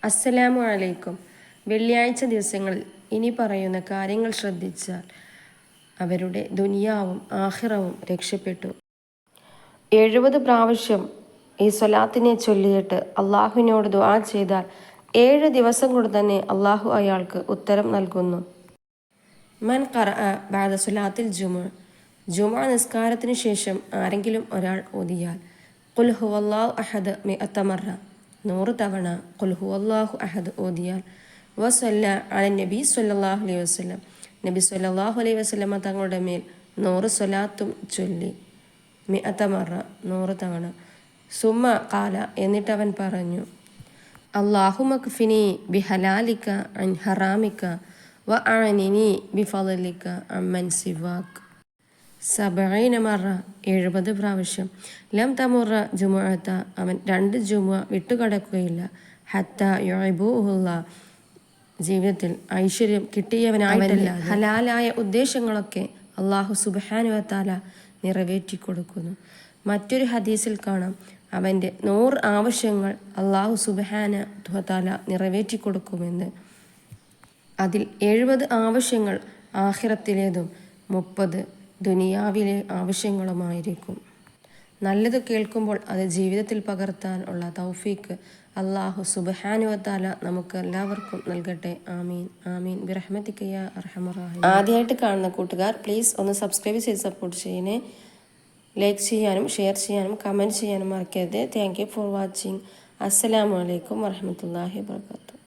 അസ്സലാമു അലൈക്കും. വെള്ളിയാഴ്ച ദിവസങ്ങളിൽ ഇനി പറയുന്ന കാര്യങ്ങൾ ശ്രദ്ധിച്ചാൽ അവരുടെ ദുനിയാവും ആഖിറവും രക്ഷപ്പെട്ടു. 70 പ്രാവശ്യം ഈ സ്വലാത്തിനെ ചൊല്ലിയിട്ട് അള്ളാഹുവിനോട് ദുആ ചെയ്താൽ 7 ദിവസം കൊണ്ട് തന്നെ അള്ളാഹു അയാൾക്ക് ഉത്തരം നൽകുന്നു. മൻ ഖറഅ ബഅദ സ്വലാത്തിൽ ജുമുഅ നിസ്കാരത്തിന് ശേഷം ആരെങ്കിലും ഒരാൾ ഓതിയാൽ ഖുൽ ഹുവല്ലാഹു അഹദ് 100 മറ 100 തവണ ഖുൽ ഹുവല്ലാഹു അഹദ് ഓതിയാൽ വസല്ല അല നബി സല്ലല്ലാഹു അലൈഹി വസല്ലം നബി സല്ലല്ലാഹു അലൈഹി വസല്ലമ തങ്ങളുടെ മേൽ 100 സ്വലാത്തും ചൊല്ലി 100 മറ 100 തവണ സുമ്മ ഖാല എന്നിട്ട് അവൻ പറഞ്ഞു അല്ലാഹുമ്മ ക്ഫിനി ബിഹലാലിക അൻ ഹറാമിക വ അഅനിനി ബിഫളലിക അമ്മൻ സിവാക് 70 മറ 70 പ്രാവശ്യം. ലം തമുറ ജുമുഅത്ത അവൻ 2 ജുമുഅ വിട്ടുകടക്കുകയില്ല. ഹത്ത യുഇബുഹുല്ല ജീവിതത്തിൽ ഐശ്വര്യം കിട്ടിയവനായിട്ടല്ല ഹലാലായ ഉദ്ദേശങ്ങളൊക്കെ അള്ളാഹു സുബ്ഹാനഹു വ തആല നിറവേറ്റി കൊടുക്കുന്നു. മറ്റൊരു ഹദീസിൽ കാണാം അവൻ്റെ 100 ആവശ്യങ്ങൾ അള്ളാഹു സുബ്ഹാനഹു വ തആല നിറവേറ്റി കൊടുക്കുമെന്ന്. അതിൽ 70 ആവശ്യങ്ങൾ ആഖിറത്തിലേതും 30 ദുനിയാവിലെ ആവശ്യങ്ങളുമായിരിക്കും. നല്ലത് കേൾക്കുമ്പോൾ അത് ജീവിതത്തിൽ പകർത്താൻ ഉള്ള തൗഫീക്ക് അള്ളാഹു സുബ്ഹാനഹു വ തആല നമുക്ക് എല്ലാവർക്കും നൽകട്ടെ. ആമീൻ ആമീൻ ബിറഹ്മതിക യാ അർഹമർ റഹീം. ആദ്യമായിട്ട് കാണുന്ന കൂട്ടുകാർ പ്ലീസ് ഒന്ന് സബ്സ്ക്രൈബ് ചെയ്ത് സപ്പോർട്ട് ചെയ്യണേ. ലൈക്ക് ചെയ്യാനും ഷെയർ ചെയ്യാനും കമൻറ്റ് ചെയ്യാനും മറക്കരുത്. Thank you for watching. അസ്സലാമു അലൈക്കും വറഹ്മത്തുള്ളാഹി വബറകാതുഹു.